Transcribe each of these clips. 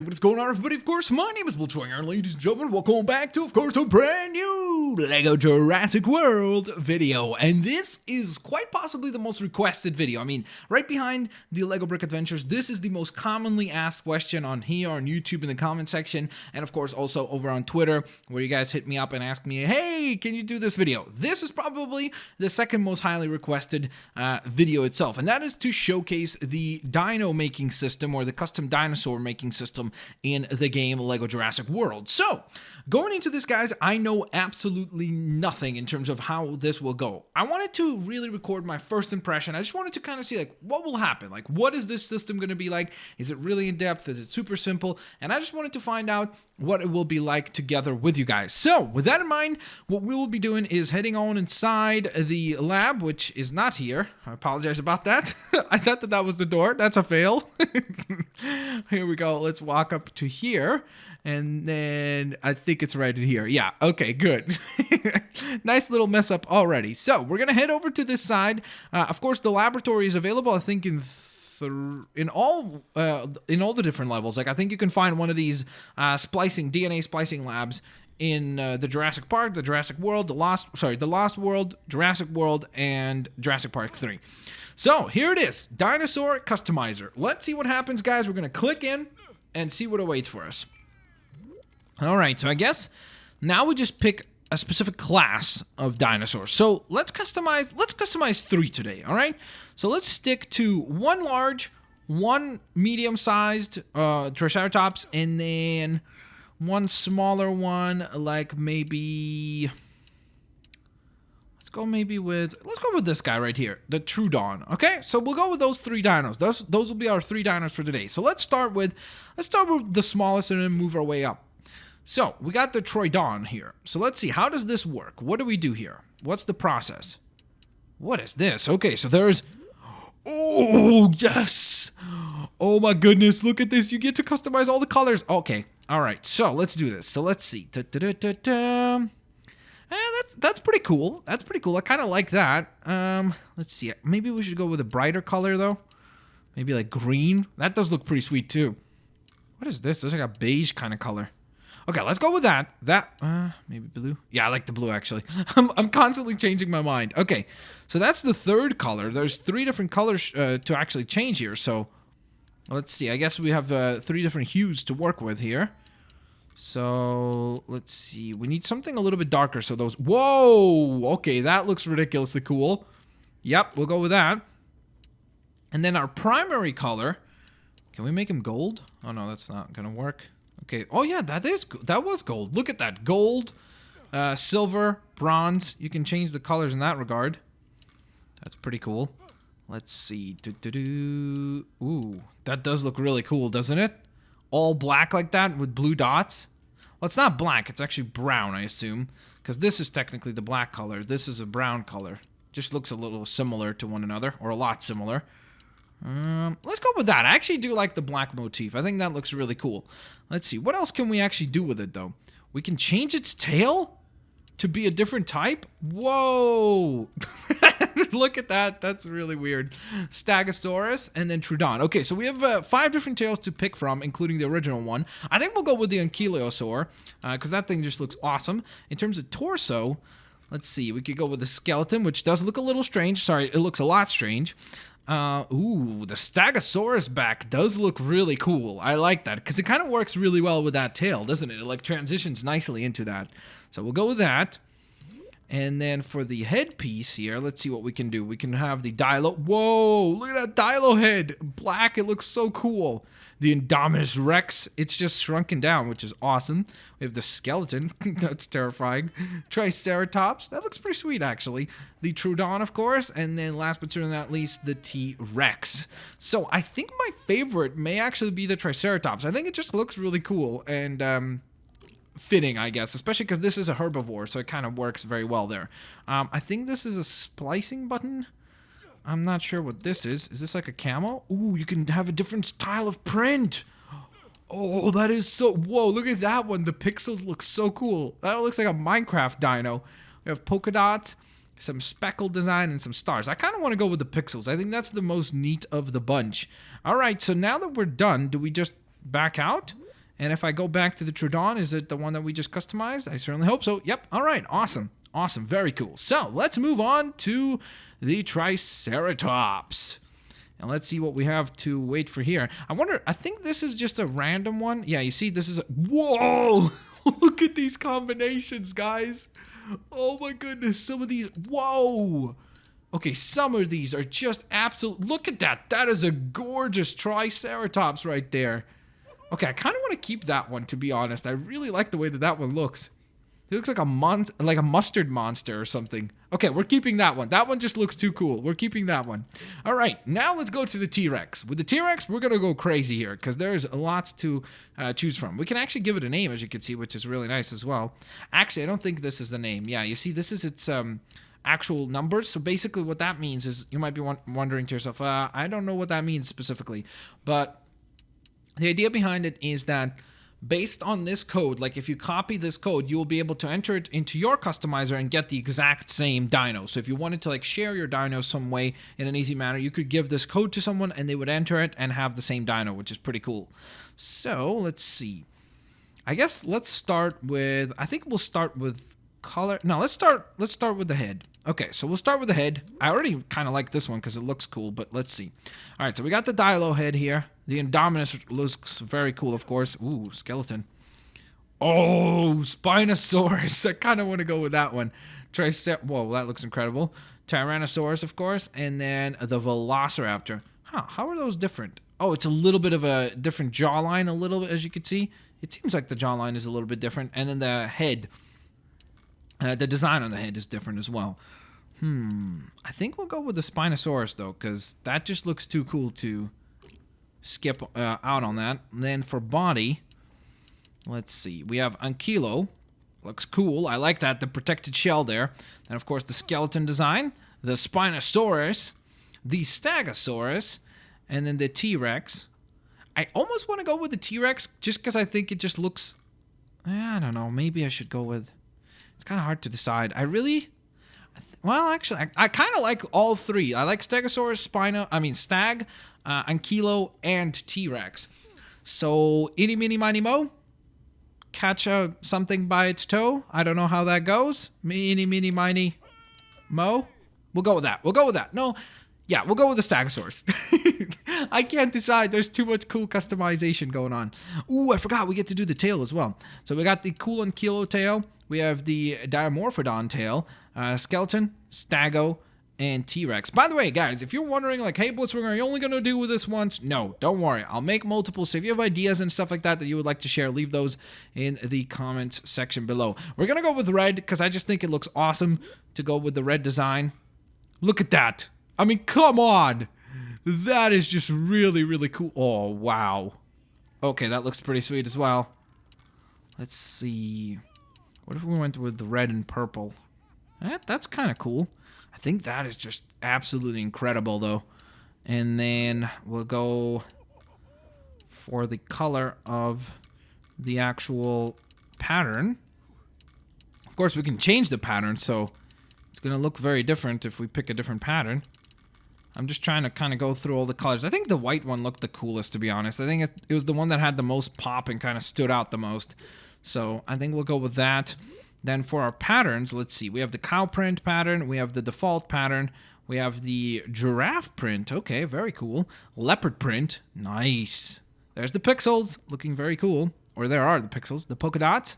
What is going on, everybody? Of course, my name is Blitzwinger, and ladies and gentlemen, welcome back to, of course, a brand new LEGO Jurassic World video. And this is quite possibly the most requested video. I mean, right behind the LEGO Brick Adventures, this is the most commonly asked question on here, on YouTube, in the comment section, and of course, also over on Twitter, where you guys hit me up and ask me, hey, can you do this video? This is probably the second most highly requested video itself, and that is to showcase the dino making system, or the custom dinosaur making system in the game LEGO Jurassic World. So, going into this, guys, I know absolutely nothing in terms of how this will go. I wanted to really record my first impression. I just wanted to kind of see, like, what will happen? Like, what is this system going to be like? Is it really in depth? Is it super simple? And I just wanted to find out what it will be like together with you guys. So, with that in mind, what we will be doing is heading on inside the lab, which is not here. I apologize about that. I thought that was the door. That's a fail. Here we go. Let's walk up to here. And then I think it's right in here. Yeah, okay, good. Nice little mess up already. So, we're going to head over to this side. Of course, the laboratory is available, I think, in all the different levels. Like, I think you can find one of these DNA splicing labs in the Jurassic Park, the Jurassic World, the Lost World, Jurassic World, and Jurassic Park 3. So, here it is, Dinosaur Customizer. Let's see what happens, guys. We're going to click in and see what awaits for us. All right, so I guess now we just pick a specific class of dinosaurs. So let's customize 3 today, all right? So let's stick to one large, one medium-sized Triceratops, and then one smaller one, like maybe... Let's go with this guy right here, the Troodon. Okay, so we'll go with those 3 dinos. Those will be our 3 dinos for today. So let's start with the smallest and then move our way up. So, we got the Troodon here. So, let's see. How does this work? What do we do here? What's the process? What is this? Okay, so there's... Oh, yes! Oh, my goodness. Look at this. You get to customize all the colors. Okay. All right. So, let's do this. So, let's see. That's pretty cool. That's pretty cool. I kind of like that. Let's see. Maybe we should go with a brighter color, though. Maybe like green. That does look pretty sweet, too. What is this? This is like a beige kind of color. Okay, let's go with that. Maybe blue. Yeah, I like the blue, actually. I'm constantly changing my mind. Okay, so that's the 3rd color. There's 3 different colors to actually change here. So, let's see. I guess we have 3 different hues to work with here. So, let's see. We need something a little bit darker. So those... Whoa! Okay, that looks ridiculously cool. Yep, we'll go with that. And then our primary color... Can we make him gold? Oh, no, that's not going to work. Okay. Oh, yeah, that was gold. Look at that. Gold, silver, bronze. You can change the colors in that regard. That's pretty cool. Let's see. Ooh, that does look really cool, doesn't it? All black like that with blue dots. Well, it's not black. It's actually brown, I assume. Because this is technically the black color. This is a brown color. Just looks a little similar to one another. Or a lot similar. Let's go with that. I actually do like the black motif. I think that looks really cool. Let's see. What else can we actually do with it, though? We can change its tail to be a different type? Whoa! Look at that. That's really weird. Stegosaurus and then Troodon. Okay, so we have 5 different tails to pick from, including the original one. I think we'll go with the Ankylosaur, because that thing just looks awesome. In terms of torso, let's see. We could go with the skeleton, which does look a little strange. Sorry, it looks a lot strange. Ooh, the Stegosaurus back does look really cool. I like that, because it kind of works really well with that tail, doesn't it? It, like, transitions nicely into that. So we'll go with that. And then for the headpiece here, let's see what we can do. We can have the Dilo. Whoa, look at that Dilo head. Black, it looks so cool. The Indominus Rex, it's just shrunken down, which is awesome. We have the skeleton. That's terrifying. Triceratops. That looks pretty sweet, actually. The Troodon, of course. And then last but certainly not least, the T-Rex. So I think my favorite may actually be the Triceratops. I think it just looks really cool and fitting, I guess. Especially because this is a herbivore, so it kind of works very well there. I think this is a splicing button. I'm not sure what this is. Is this like a camo? Ooh, you can have a different style of print. Oh, that is so... Whoa, look at that one. The pixels look so cool. That looks like a Minecraft dino. We have polka dots, some speckled design, and some stars. I kind of want to go with the pixels. I think that's the most neat of the bunch. All right, so now that we're done, do we just back out? And if I go back to the Troodon, is it the one that we just customized? I certainly hope so. Yep. All right. Awesome. Awesome. Very cool. So let's move on to the Triceratops. And let's see what we have to wait for here. I think this is just a random one. Yeah, you see, this is whoa! Look at these combinations, guys. Oh my goodness, some of these, whoa! Okay, some of these are just absolute, look at that. That is a gorgeous Triceratops right there. Okay, I kind of want to keep that one, to be honest. I really like the way that that one looks. It looks like a mustard monster or something. Okay, we're keeping that one. That one just looks too cool. We're keeping that one. All right, now let's go to the T-Rex. With the T-Rex, we're going to go crazy here because there's lots to choose from. We can actually give it a name, as you can see, which is really nice as well. Actually, I don't think this is the name. Yeah, you see, this is its actual numbers. So basically what that means is, you might be wondering to yourself, I don't know what that means specifically. But the idea behind it is that based on this code, like if you copy this code, you will be able to enter it into your customizer and get the exact same dino. So if you wanted to like share your dino some way in an easy manner, you could give this code to someone and they would enter it and have the same dino, which is pretty cool. So let's see. I guess let's start with, I think we'll start with color. No, let's start with the head. Okay, so we'll start with the head. I already kind of like this one because it looks cool, but let's see. All right, so we got the Dilo head here. The Indominus looks very cool, of course. Ooh, skeleton. Oh, Spinosaurus. I kind of want to go with that one. Whoa, that looks incredible. Tyrannosaurus, of course, and then the Velociraptor. Huh, how are those different? Oh, it's a little bit of a different jawline, a little bit, as you can see. It seems like the jawline is a little bit different. And then the head. The design on the head is different as well. I think we'll go with the Spinosaurus, though, because that just looks too cool to skip out on that. And then for body, let's see. We have Ankylo. Looks cool. I like that. The protected shell there. And, of course, the skeleton design. The Spinosaurus. The Stegosaurus. And then the T-Rex. I almost want to go with the T-Rex just because I think it just looks... I don't know. Maybe I should go with... It's kind of hard to decide. Well, actually, I kind of like all three. I like Stegosaurus, Stag, Ankylo, and T-Rex. So, eeny, meeny, miny, mo. Catch something by its toe. I don't know how that goes. Eeny, meeny, miny, mo. We'll go with that. No, yeah, we'll go with the Stegosaurus. I can't decide. There's too much cool customization going on. Ooh, I forgot. We get to do the tail as well. So we got the cool Ankylo tail. We have the Dimorphodon tail, skeleton, Stago, and T-Rex. By the way, guys, if you're wondering, like, hey, Blitzwinger, are you only going to do this once? No, don't worry. I'll make multiple. So if you have ideas and stuff like that that you would like to share, leave those in the comments section below. We're going to go with red because I just think it looks awesome to go with the red design. Look at that. I mean, come on. That is just really, really cool. Oh, wow. Okay, that looks pretty sweet as well. Let's see. What if we went with the red and purple? That's kind of cool. I think that is just absolutely incredible, though. And then we'll go for the color of the actual pattern. Of course, we can change the pattern, so it's going to look very different if we pick a different pattern. I'm just trying to kind of go through all the colors. I think the white one looked the coolest, to be honest. I think it was the one that had the most pop and kind of stood out the most. So I think we'll go with that. Then for our patterns, let's see. We have the cow print pattern. We have the default pattern. We have the giraffe print. Okay, very cool. Leopard print. Nice. There's the pixels. Looking very cool. Or there are the pixels. The polka dots.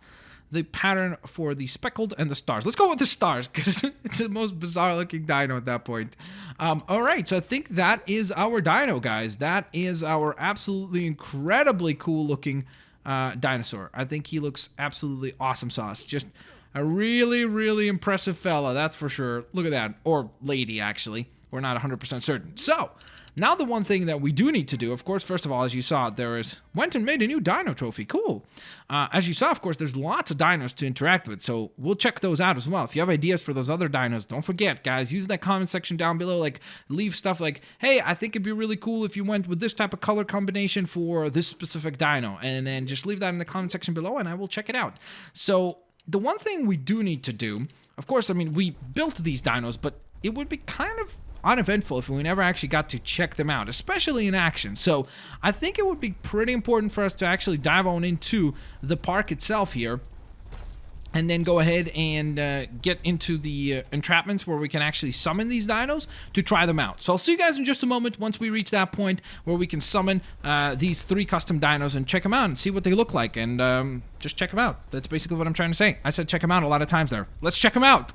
The pattern for the speckled and the stars. Let's go with the stars because it's the most bizarre looking dino at that point. All right, so I think that is our dino, guys. That is our absolutely incredibly cool looking dinosaur. I think he looks absolutely awesome sauce. Just a really, really impressive fella, that's for sure. Look at that. Or lady, actually. We're not 100% certain. So, now the one thing that we do need to do, of course, first of all, as you saw, went and made a new dino trophy. Cool. As you saw, of course, there's lots of dinos to interact with, so we'll check those out as well. If you have ideas for those other dinos, don't forget, guys, use that comment section down below. Like, leave stuff like, hey, I think it'd be really cool if you went with this type of color combination for this specific dino. And then just leave that in the comment section below, and I will check it out. So, the one thing we do need to do, of course, I mean, we built these dinos, but it would be kind of uneventful if we never actually got to check them out, especially in action. So I think it would be pretty important for us to actually dive on into the park itself here, and then go ahead and get into the entrapments where we can actually summon these dinos to try them out. So I'll see you guys in just a moment once we reach that point where we can summon these 3 custom dinos and check them out and see what they look like, and just check them out. That's basically what I'm trying to say. I said check them out a lot of times there. Let's check them out.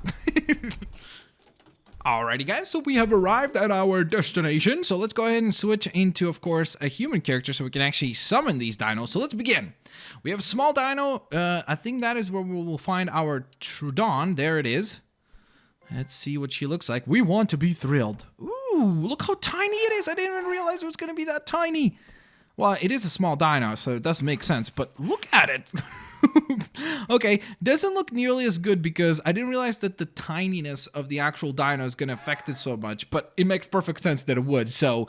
Alrighty guys, so we have arrived at our destination. So let's go ahead and switch into, of course, a human character so we can actually summon these dinos. So let's begin. We have a small dino. I think that is where we will find our Troodon. There it is. Let's see what she looks like. We want to be thrilled. Ooh, look how tiny it is. I didn't even realize it was going to be that tiny. Well, it is a small dino, so it does make sense, but look at it. Okay, doesn't look nearly as good because I didn't realize that the tininess of the actual dino is going to affect it so much, but it makes perfect sense that it would. So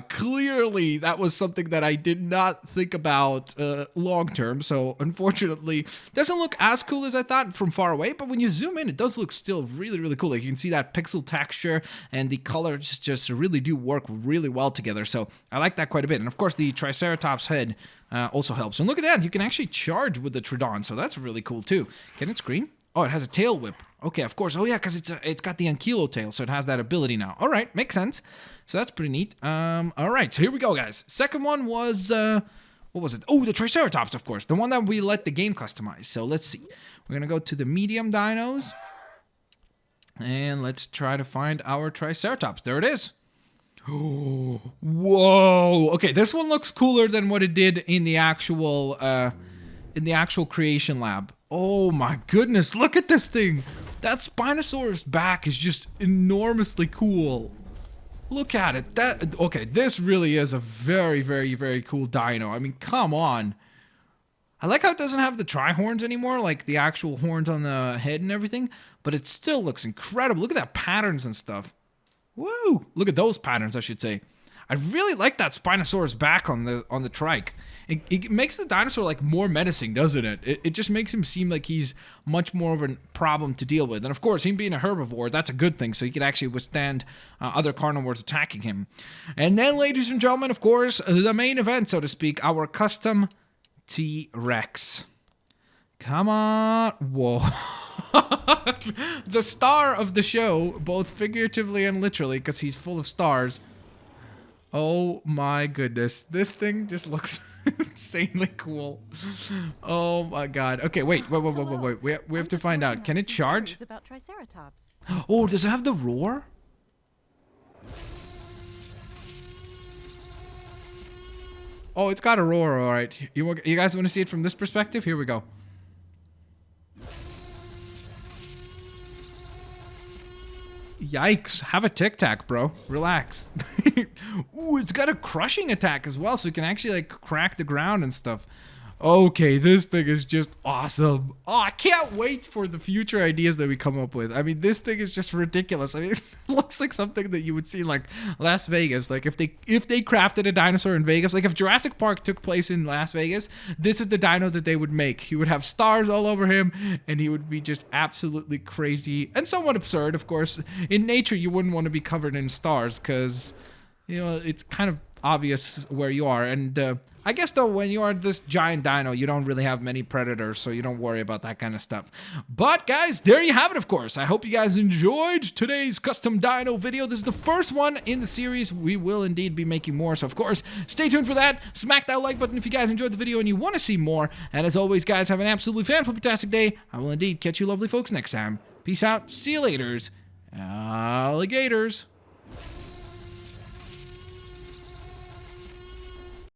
clearly that was something that I did not think about long term. So unfortunately, doesn't look as cool as I thought from far away, but when you zoom in, it does look still really, really cool. Like you can see that pixel texture and the colors just really do work really well together. So I like that quite a bit. And of course, the Triceratops head also helps. And look at that, you can actually charge with the Troodon, so that's really cool too. Can it scream? Oh, it has a tail whip. Okay, of course. Oh yeah, because it's got the ankilo tail, so it has that ability now. All right, makes sense. So that's pretty neat. All right, so here we go, guys. Second one was what was it? Oh, the Triceratops, of course, the one that we let the game customize. So let's see. We're gonna go to the medium dinos, and let's try to find our Triceratops. There it is. Oh, whoa. Okay, this one looks cooler than what it did in the actual creation lab. Oh my goodness, look at this thing. That Spinosaurus back is just enormously cool. Look at it. Okay, this really is a very, very, very cool dino. I mean, come on. I like how it doesn't have the tri-horns anymore, like the actual horns on the head and everything, but it still looks incredible. Look at that patterns and stuff. Woo! Look at those patterns, I should say. I really like that Spinosaurus back on the trike. It makes the dinosaur like more menacing, doesn't it? It just makes him seem like he's much more of a problem to deal with. And of course, him being a herbivore, that's a good thing, so he could actually withstand other carnivores attacking him. And then, ladies and gentlemen, of course, the main event, so to speak, our custom T-Rex. Come on. Whoa. The star of the show, both figuratively and literally, because he's full of stars. Oh my goodness. This thing just looks insanely cool. Oh my god. Okay, wait. We have to find out. Can it charge? About Triceratops. Oh, does it have the roar? Oh, it's got a roar, all right. You guys want to see it from this perspective? Here we go. Yikes. Have a tic-tac, bro. Relax. Ooh, it's got a crushing attack as well, so it can actually, like, crack the ground and stuff. Okay, this thing is just awesome. Oh, I can't wait for the future ideas that we come up with. I mean, this thing is just ridiculous. I mean, it looks like something that you would see in, like, Las Vegas. Like, if they crafted a dinosaur in Vegas, like, if Jurassic Park took place in Las Vegas, this is the dino that they would make. He would have stars all over him, and he would be just absolutely crazy and somewhat absurd, of course. In nature, you wouldn't want to be covered in stars because, you know, it's kind of obvious where you are. And I guess, though, when you are this giant dino, you don't really have many predators, so you don't worry about that kind of stuff. But, guys, there you have it, of course. I hope you guys enjoyed today's custom dino video. This is the first one in the series. We will indeed be making more, so, of course, stay tuned for that. Smack that like button if you guys enjoyed the video and you want to see more. And, as always, guys, have an absolutely fantastic day. I will indeed catch you lovely folks next time. Peace out. See you laters. Alligators.